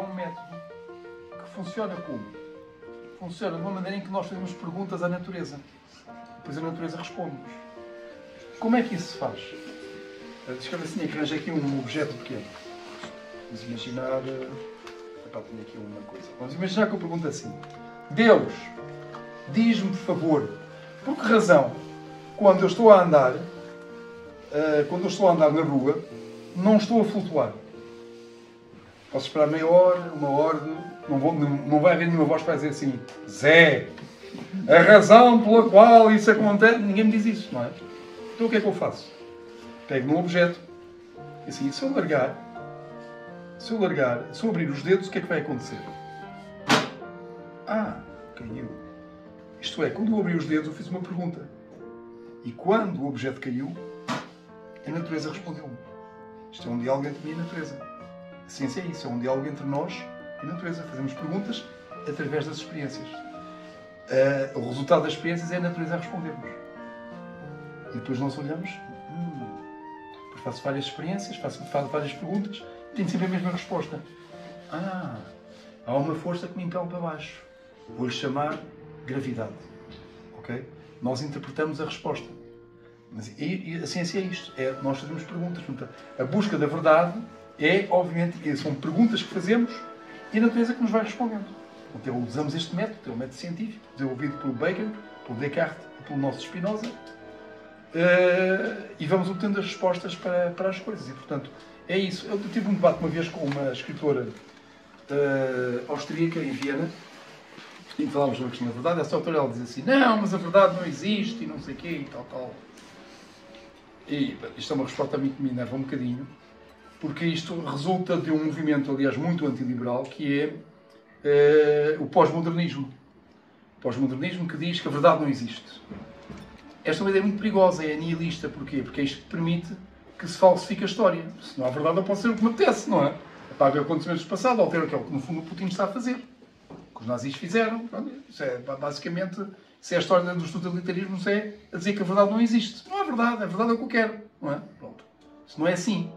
um método que funciona como? Funciona de uma maneira em que nós fazemos perguntas à natureza. Depois a natureza responde-nos. Como é que isso se faz? Descreve assim, que arranjei aqui um objeto pequeno. Vamos imaginar... tenho aqui uma coisa. Vamos imaginar que eu pergunto assim. Deus, diz-me, por favor, por que razão, quando eu estou a andar na rua, não estou a flutuar? Posso esperar meia hora, uma hora, não vai haver nenhuma voz que vai dizer assim, Zé, a razão pela qual isso acontece, ninguém me diz isso, não é? Então o que é que eu faço? Pego num objeto, e assim, se eu abrir os dedos, o que é que vai acontecer? Caiu. Isto é, quando eu abri os dedos, eu fiz uma pergunta. E quando o objeto caiu, a natureza respondeu-me. Isto é um diálogo entre mim e a natureza. A ciência é isso, é um diálogo entre nós e a natureza. Fazemos perguntas através das experiências. O resultado das experiências é a natureza a responder-nos. E depois nós olhamos, depois faço várias experiências, faço várias perguntas, e tenho sempre a mesma resposta. Há uma força que me impele para baixo. Vou-lhe chamar gravidade. Ok? Nós interpretamos a resposta. Mas a ciência é isto. Nós fazemos perguntas. A busca da verdade obviamente, são perguntas que fazemos e a natureza que nos vai respondendo. Então, usamos este método, é um método científico, desenvolvido pelo Bacon, pelo Descartes e pelo nosso Spinoza, e vamos obtendo as respostas para as coisas. E, portanto, é isso. Eu tive um debate uma vez com uma escritora austríaca em Viena, e falávamos sobre a questão da verdade. Essa autora, ela diz assim, não, mas a verdade não existe, e não sei o quê, e tal. E isto é uma resposta a mim que me enerva um bocadinho, porque isto resulta de um movimento, aliás, muito antiliberal, que é o pós-modernismo. O pós-modernismo que diz que a verdade não existe. Esta é uma ideia muito perigosa, é nihilista. Porquê? Porque é isto que permite que se falsifique a história. Se não há verdade, eu posso ser o que me apetece, não é? Apaga acontecimentos do passado, altera o que é o que, no fundo, o Putin está a fazer. O que os nazis fizeram. Isso é, basicamente, se é a história dos totalitarismos, é a dizer que a verdade não existe. Não é verdade, a verdade é o que eu quero. Não é? Pronto. Isso não é assim.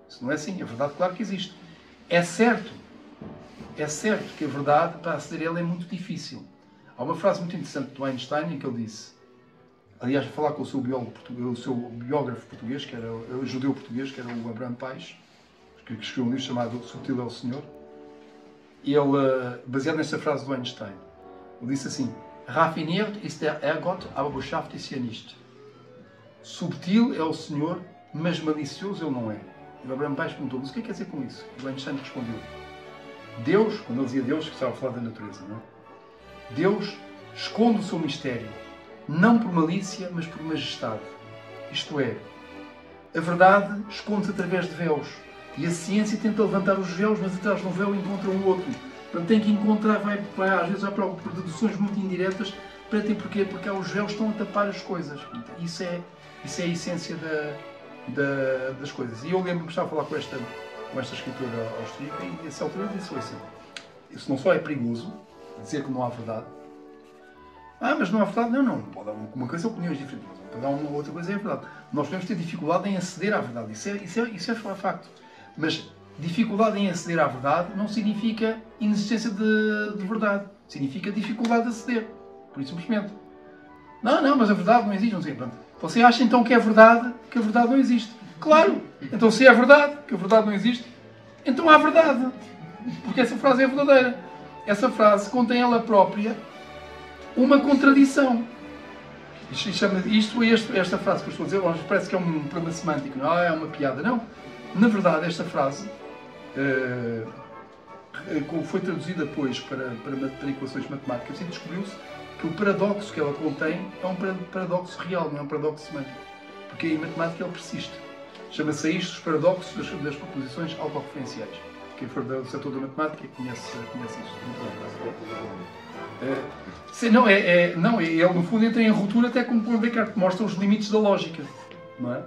Isso não é assim. A verdade, claro que existe. É certo que a verdade, para aceder a ela, é muito difícil. Há uma frase muito interessante do Einstein em que ele disse, aliás, a falar com o seu biógrafo português, que era o judeu português, que era o Abraham Paes, que escreveu um livro chamado Subtil é o Senhor, e ele, baseado nesta frase do Einstein, ele disse assim, Raffiniert ist der Ehrgott, aber beschafft ist er nicht. Subtil é o Senhor, mas malicioso ele não é. E o Abraham Paes perguntou, mas o que é que quer dizer com isso? E o Einstein respondeu, Deus, quando ele dizia Deus, que estava a falar da natureza, não é? Deus esconde o seu mistério, não por malícia, mas por majestade. Isto é, a verdade esconde-se através de véus. E a ciência tenta levantar os véus, mas atrás de um véu encontra um outro. Portanto, tem que encontrar, às vezes, por deduções muito indiretas, para ter porquê? Porque os véus estão a tapar as coisas. Isso é a essência das coisas. E eu lembro-me que estava a falar com esta escritora austríaca e, a essa altura, disse assim, isso não só é perigoso, dizer que não há verdade. Mas não há verdade? Não. Pode haver uma coisa, opiniões diferentes. Pode haver uma outra coisa, é verdade. Nós podemos ter dificuldade em aceder à verdade. Isso é facto. Mas dificuldade em aceder à verdade não significa inexistência de verdade. Significa dificuldade de aceder. Por isso, simplesmente. Não, mas a verdade não existe. Não sei. Pronto. Você acha então que é verdade que a verdade não existe? Claro! Então, se é verdade que a verdade não existe, então há verdade. Porque essa frase é verdadeira. Essa frase contém ela própria uma contradição. Esta frase que eu estou a dizer, parece que é um problema semântico, não é uma piada, não. Na verdade, esta frase foi traduzida depois para equações matemáticas e descobriu-se que o paradoxo que ela contém é um paradoxo real, não é um paradoxo semântico. Porque em matemática ele persiste. Chama-se isto os paradoxos das proposições autorreferenciais. Quem for do setor da matemática conhece isto. Ele no fundo entra em ruptura até como o Descartes, que mostra os limites da lógica. Não é?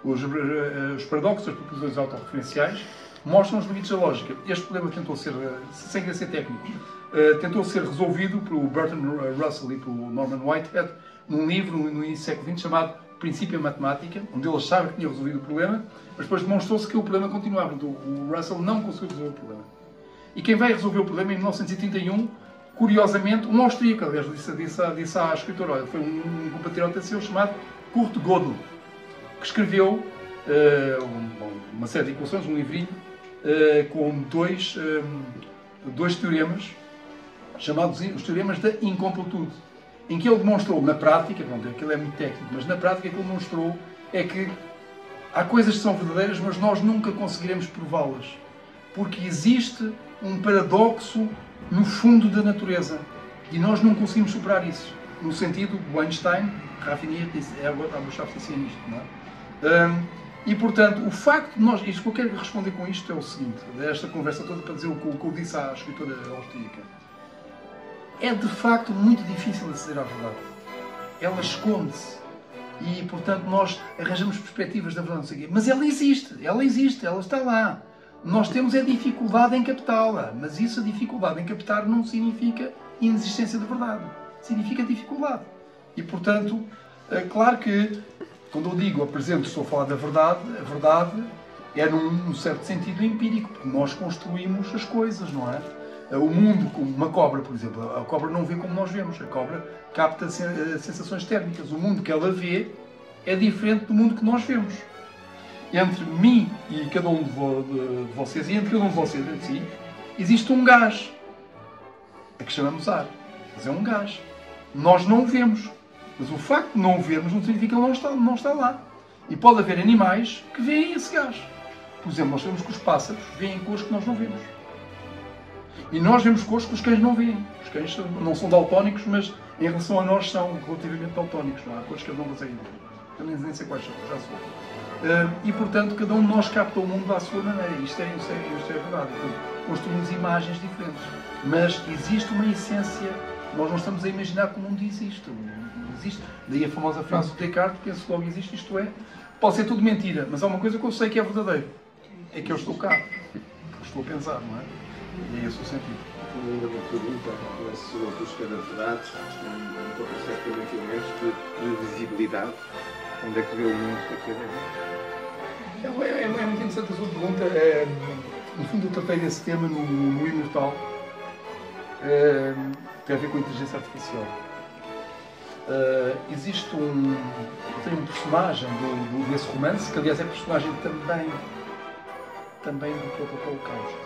Os paradoxos das proposições autorreferenciais mostram os limites da lógica. Este problema tentou ser, sem querer ser técnico, tentou ser resolvido pelo Bertrand Russell e pelo Norman Whitehead num livro no início do século XX chamado Princípio em Matemática, onde ele achava que tinha resolvido o problema, mas depois demonstrou-se que o problema continuava. O Russell não conseguiu resolver o problema. E quem vai resolver o problema em 1931, curiosamente, um austríaco, aliás, disse à escritora, olha, foi um compatriota seu chamado Kurt Gödel, que escreveu uma série de equações, um livrinho, com dois teoremas, chamados os teoremas da incompletude, em que ele demonstrou na prática, pronto, aquilo é muito técnico, mas na prática o que ele demonstrou é que há coisas que são verdadeiras, mas nós nunca conseguiremos prová-las, porque existe um paradoxo no fundo da natureza e nós não conseguimos superar isso. No sentido do Einstein, Raffinier disse, agora está a mostrar nisto, não é? E portanto, o facto de nós, isto que eu quero responder com isto é o seguinte, desta conversa toda para dizer o que eu disse à escritora austríaca. É de facto muito difícil aceder à verdade. Ela esconde-se. E, portanto, nós arranjamos perspectivas da verdade, não sei o quê. Mas ela existe, ela está lá. Nós temos a dificuldade em captá-la. Mas isso, a dificuldade em captar, não significa inexistência de verdade. Significa dificuldade. E, portanto, claro que, quando eu digo, apresento, estou a falar da verdade, a verdade é num certo sentido empírico, porque nós construímos as coisas, não é? O mundo, como uma cobra, por exemplo, a cobra não vê como nós vemos, a cobra capta sensações térmicas. O mundo que ela vê é diferente do mundo que nós vemos. Entre mim e cada um de vocês, e entre cada um de vocês em si, existe um gás, a que chamamos ar. Mas é um gás. Nós não o vemos. Mas o facto de não o vermos não significa que ele não está lá. E pode haver animais que veem esse gás. Por exemplo, nós sabemos que os pássaros veem cores que nós não vemos. E nós vemos cores que os cães não veem. Os cães não são daltónicos, mas em relação a nós são relativamente daltónicos. Não há cores que eles não conseguem ver. Eu nem sei quais são, já sou. E portanto, cada um de nós capta o mundo à sua maneira. Isto é verdade. Então, construímos imagens diferentes. Mas existe uma essência. Nós não estamos a imaginar que o mundo existe. Existe. Daí a famosa frase do Descartes, penso que logo existe, isto é, pode ser tudo mentira, mas há uma coisa que eu sei que é verdadeiro, é que eu estou cá, estou a pensar, não é? E é esse o sentido. Ainda uma pergunta sobre a busca da verdade, um pouco certamente elementos de previsibilidade, onde é que vê o mundo daqui a 10 anos? É muito interessante a sua pergunta, no fundo eu tratei desse tema no Imortal, tem a ver com a inteligência artificial. Existe tem um personagem desse romance, que aliás é personagem também do próprio Holocausto,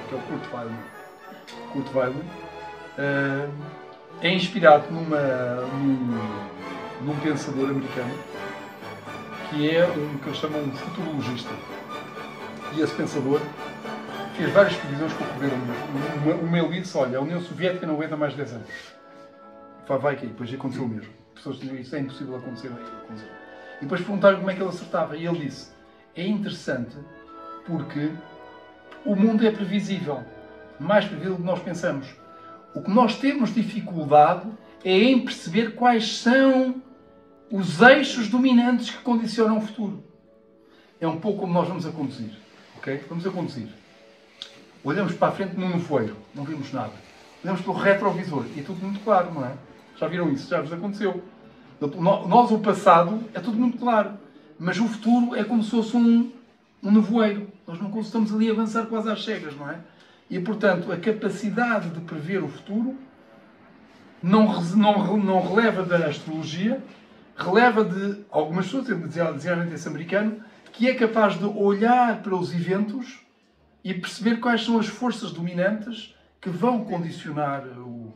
que é o Kurt Weill. Kurt Weill é inspirado num pensador americano que é que eles chamam um futurologista. E esse pensador fez várias previsões que ocorreram. Uma ele disse, olha, a União Soviética não aguenta mais 10 anos. Vai cair, depois aconteceu o mesmo. As pessoas diziam, isso é impossível acontecer. E depois perguntaram como é que ele acertava. E ele disse, é interessante porque o mundo é previsível. Mais previsível do que nós pensamos. O que nós temos dificuldade é em perceber quais são os eixos dominantes que condicionam o futuro. É um pouco como nós vamos a conduzir. Okay? Vamos a conduzir. Olhamos para a frente num nevoeiro, não vimos nada. Olhamos pelo retrovisor e é tudo muito claro, não é? Já viram isso? Já vos aconteceu. Nós, o passado, é tudo muito claro. Mas o futuro é como se fosse um nevoeiro. Nós não estamos ali a avançar quase às cegas, não é? E, portanto, a capacidade de prever o futuro não releva da astrologia, releva de algumas pessoas, designadamente esse americano, que é capaz de olhar para os eventos e perceber quais são as forças dominantes que vão condicionar o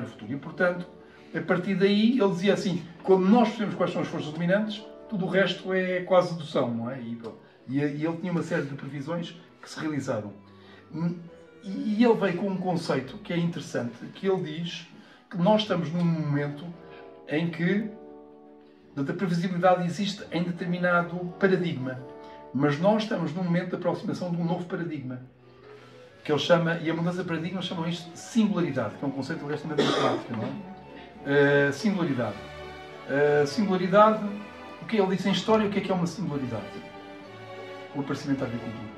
futuro. E, portanto, a partir daí, ele dizia assim, quando nós percebemos quais são as forças dominantes, tudo o resto é quase dedução, não é? E ele tinha uma série de previsões que se realizaram. E ele veio com um conceito que é interessante, que ele diz que nós estamos num momento em que a previsibilidade existe em determinado paradigma, mas nós estamos num momento de aproximação de um novo paradigma, que ele chama, e a mudança de paradigma chamam isto de singularidade, que é um conceito relativamente matemático, não é? Singularidade. Singularidade, o que ele diz em história, o que é uma singularidade? O aparecimento da agricultura.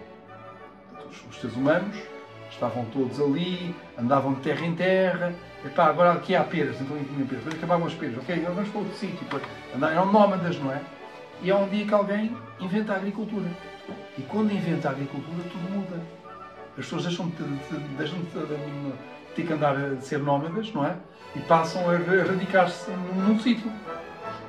Os seres humanos estavam todos ali, andavam de terra em terra, epá, agora aqui há peras, então aqui tinha peras, depois acabavam as peras, ok, agora vamos para outro sítio, eram nómadas, não é? E há um dia que alguém inventa a agricultura. E quando inventa a agricultura, tudo muda. as pessoas deixam de ter que andar a ser nómadas, não é? E passam a radicar-se num sítio.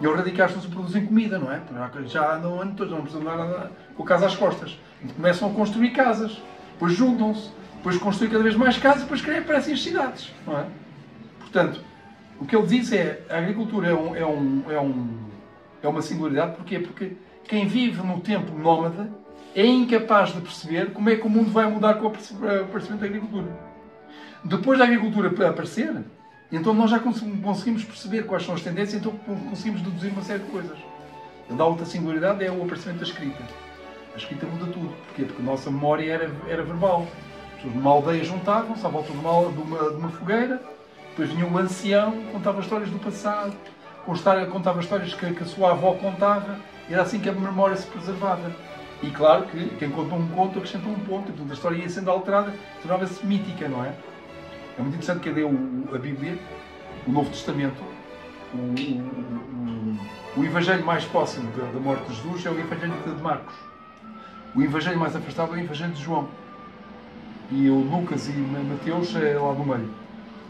E ao radicar-se produzem comida, não é? Já andam anos todos, não precisam andar com a casa às costas. E começam a construir casas, depois juntam-se, depois construem cada vez mais casas, depois aparecem as cidades, não é? Portanto, o que ele diz é a agricultura é uma singularidade. Porquê? Porque quem vive no tempo nómada é incapaz de perceber como é que o mundo vai mudar com o aparecimento da agricultura. Depois da agricultura aparecer, então nós já conseguimos perceber quais são as tendências, então conseguimos deduzir uma série de coisas. Ele dá outra singularidade, é o aparecimento da escrita. A escrita muda tudo. Porquê? Porque a nossa memória era verbal. As pessoas numa aldeia juntavam-se à volta de uma fogueira, depois vinha o ancião, contava histórias do passado, contava histórias que a sua avó contava, e era assim que a memória se preservava. E claro que quem conta um conto acrescenta um ponto, então a história ia sendo alterada, tornava-se mítica, não é? É muito interessante que a Bíblia, o Novo Testamento, o evangelho mais próximo da morte de Jesus é o evangelho de Marcos. O evangelho mais afastado é o evangelho de João. E o Lucas e Mateus é lá no meio.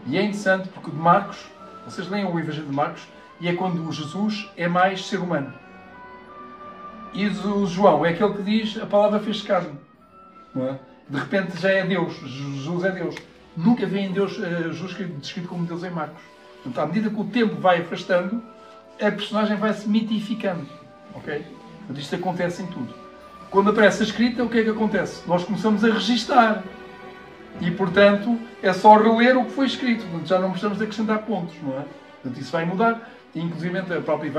E é interessante porque de Marcos, vocês leem o evangelho de Marcos, e é quando Jesus é mais ser humano. E o João é aquele que diz a palavra fez carne. Não é? De repente já é Deus. Jesus é Deus. Nunca vê em Deus Jesus descrito como Deus em Marcos. Portanto, à medida que o tempo vai afastando, a personagem vai se mitificando. Ok? Portanto, isto acontece em tudo. Quando aparece a escrita, o que é que acontece? Nós começamos a registar. E, portanto, é só reler o que foi escrito. Portanto, já não precisamos de acrescentar pontos. Não é? Portanto, isso vai mudar. E, inclusive, a própria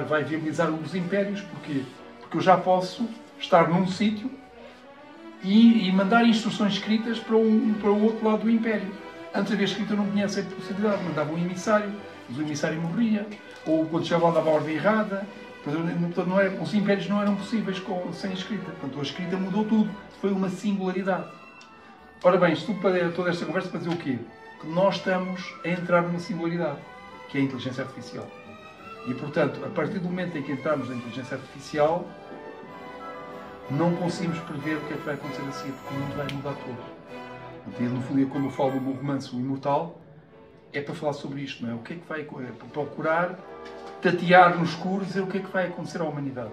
vai viabilizar os impérios. Porquê? Porque eu já posso estar num sítio e mandar instruções escritas para o outro lado do Império. Antes havia escrita, não tinha essa possibilidade. Mandava um emissário, mas o emissário morria, ou quando chegava lá dava a ordem errada. Portanto, os impérios não eram possíveis sem escrita. Portanto, a escrita mudou tudo. Foi uma singularidade. Ora bem, isto para toda esta conversa para dizer o quê? Que nós estamos a entrar numa singularidade, que é a inteligência artificial. E, portanto, a partir do momento em que entramos na inteligência artificial, não conseguimos prever o que é que vai acontecer a seguir, porque o mundo vai mudar todo. E, no fundo, quando eu falo do meu romance, O Imortal, é para falar sobre isto, não é? O que é que vai procurar tatear no escuro e dizer o que é que vai acontecer à humanidade.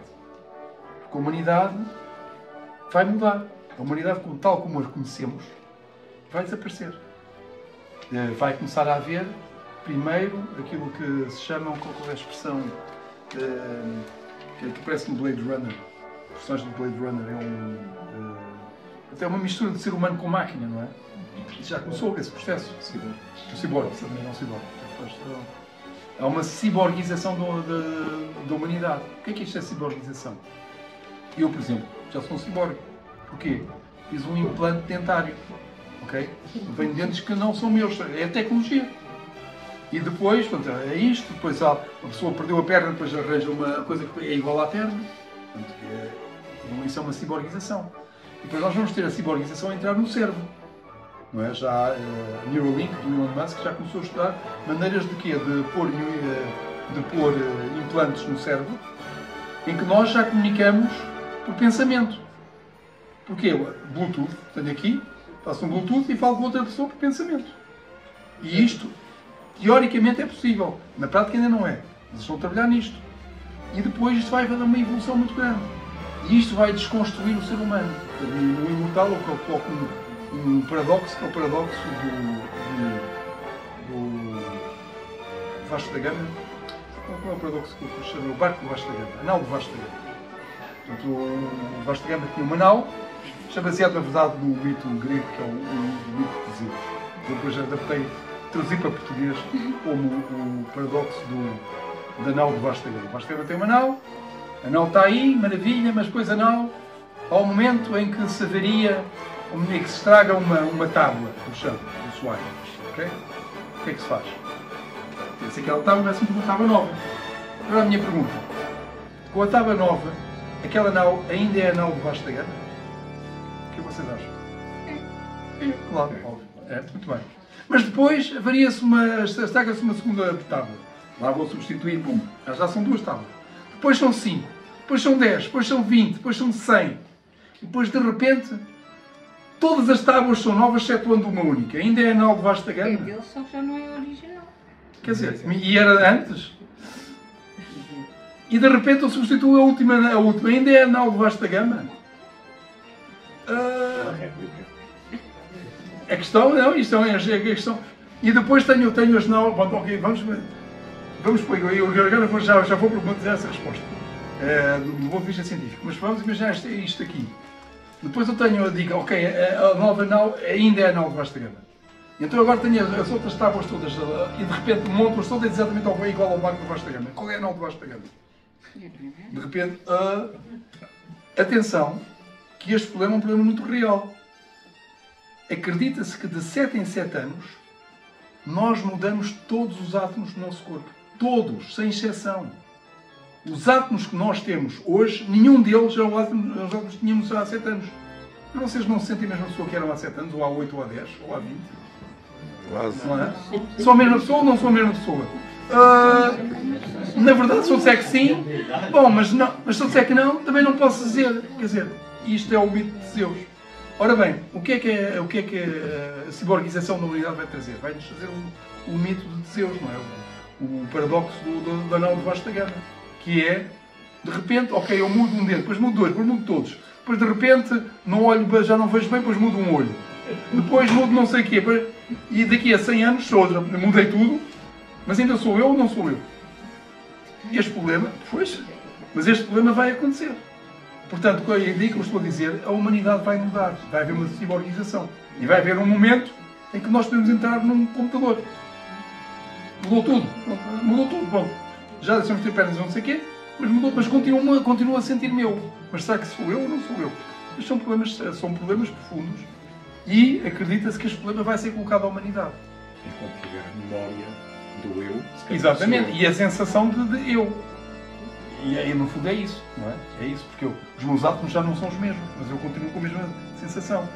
Porque a humanidade vai mudar. A humanidade, tal como a conhecemos, vai desaparecer. Vai começar a haver, primeiro, aquilo que se chama, qual é a expressão, que parece um Blade Runner. O personagem do Blade Runner é uma mistura de ser humano com máquina, não é? Já começou esse processo. O ciborgue, também não ciborgue. Há uma ciborguização da humanidade. O que é isto, a ciborguização? Eu, por exemplo, já sou um ciborgue. Porquê? Fiz um implante dentário. Ok? Venho de dentes que não são meus. É a tecnologia. E depois, portanto, é isto. Depois a pessoa perdeu a perna, depois arranja uma coisa que é igual à perna. Portanto, isso é uma ciborguização. E depois nós vamos ter a ciborguização a entrar no cérebro. Não é? Já a Neuralink do Elon Musk já começou a estudar maneiras de quê? De pôr implantes no cérebro em que nós já comunicamos por pensamento. Porquê? Bluetooth. Tenho aqui, faço um Bluetooth e falo com outra pessoa por pensamento. E isto, teoricamente, é possível. Na prática ainda não é. Eles estão a trabalhar nisto. E depois isto vai dar uma evolução muito grande. E isto vai desconstruir o ser humano. No Imortal eu coloco um paradoxo, que é o paradoxo do Vasco da Gama. Qual é o paradoxo que eu chamo? O barco do Vasco da Gama. A nau do Vasco da Gama. Portanto, o Vasco da Gama tinha uma nau, está baseado, na verdade, no mito grego, que é o mito de Zeus. Depois adaptei, traduzi para português como o paradoxo da nau do Vasco da Gama. O Vasco da Gama tem uma nau, a nau está aí, maravilha, mas depois a nau, ao momento em que se avaria, em que se estraga uma tábua do chão, do soalho, ok? O que é que se faz? Se aquela tábua vai sempre uma tábua nova. Agora a minha pergunta, com a tábua nova, aquela nau ainda é a nau do Vasco da Gama? O que vocês acham? É, claro, óbvio. É, muito bem. Mas depois avaria-se estraga-se uma segunda tábua. Lá vou substituir, pum, já são duas tábuas. Depois são 5, depois são 10, depois são 20, depois são 100. E depois, de repente, Todas as tábuas são novas, excetuando uma única. Ainda é anal de vasta É gama. dele, só que já não é original. Quer dizer, e era antes. E de repente eu substituo a última. Ainda é anal de vasta gama. A questão, não, isto é a questão. E depois tenho as não. Bom, ok, vamos por aí. Eu agora já vou problematizar essa resposta. Do ponto de vista científico. Mas vamos imaginar isto aqui. Depois eu digo, ok, a nova anal ainda é anal de vasta gama. Então agora tenho as outras tábuas todas e de repente monto-as todas exatamente igual ao barco de vasta gama. Qual é a anal de vasta gama? De repente, atenção, que este problema é um problema muito real. Acredita-se que de 7 em 7 anos nós mudamos todos os átomos do nosso corpo. Todos, sem exceção. Os átomos que nós temos hoje, nenhum deles é os átomos que tínhamos há 7 anos. Mas vocês não se sentem a mesma pessoa que eram há 7 anos, ou há 8, ou há 10, ou há 20? Quase. Não é? Sou a mesma pessoa ou não sou a mesma pessoa? Na verdade, se eu disser que sim, bom, mas se eu disser que não, também não posso dizer. Quer dizer, isto é o mito de Zeus. Ora bem, o que é que a ciborguização da humanidade vai trazer? Vai-nos trazer o mito de Zeus, não é? O paradoxo do anal de vasta gama. Que é, de repente, ok, eu mudo um dedo, depois mudo dois, depois mudo todos. Depois, de repente, não olho, já não vejo bem, depois mudo um olho. Depois mudo não sei o quê. Depois, e daqui a 100 anos, já mudei tudo, mas ainda sou eu ou não sou eu? Este problema, pois, mas este problema vai acontecer. Portanto, o que eu estou a dizer, a humanidade vai mudar. Vai haver uma ciborguização. E vai haver um momento em que nós podemos entrar num computador. Mudou tudo. Mudou tudo. Bom, já deixamos de ter pernas não sei o quê, mas mudou, mas continuo a sentir meu. Mas será que sou eu ou não sou eu? Estes são problemas profundos e acredita-se que este problema vai ser colocado à humanidade. Enquanto tiver a memória do eu, se calhar Exatamente, e a sensação de eu. E aí, no fundo, é isso, não é? É isso, porque os meus átomos já não são os mesmos, mas eu continuo com a mesma sensação.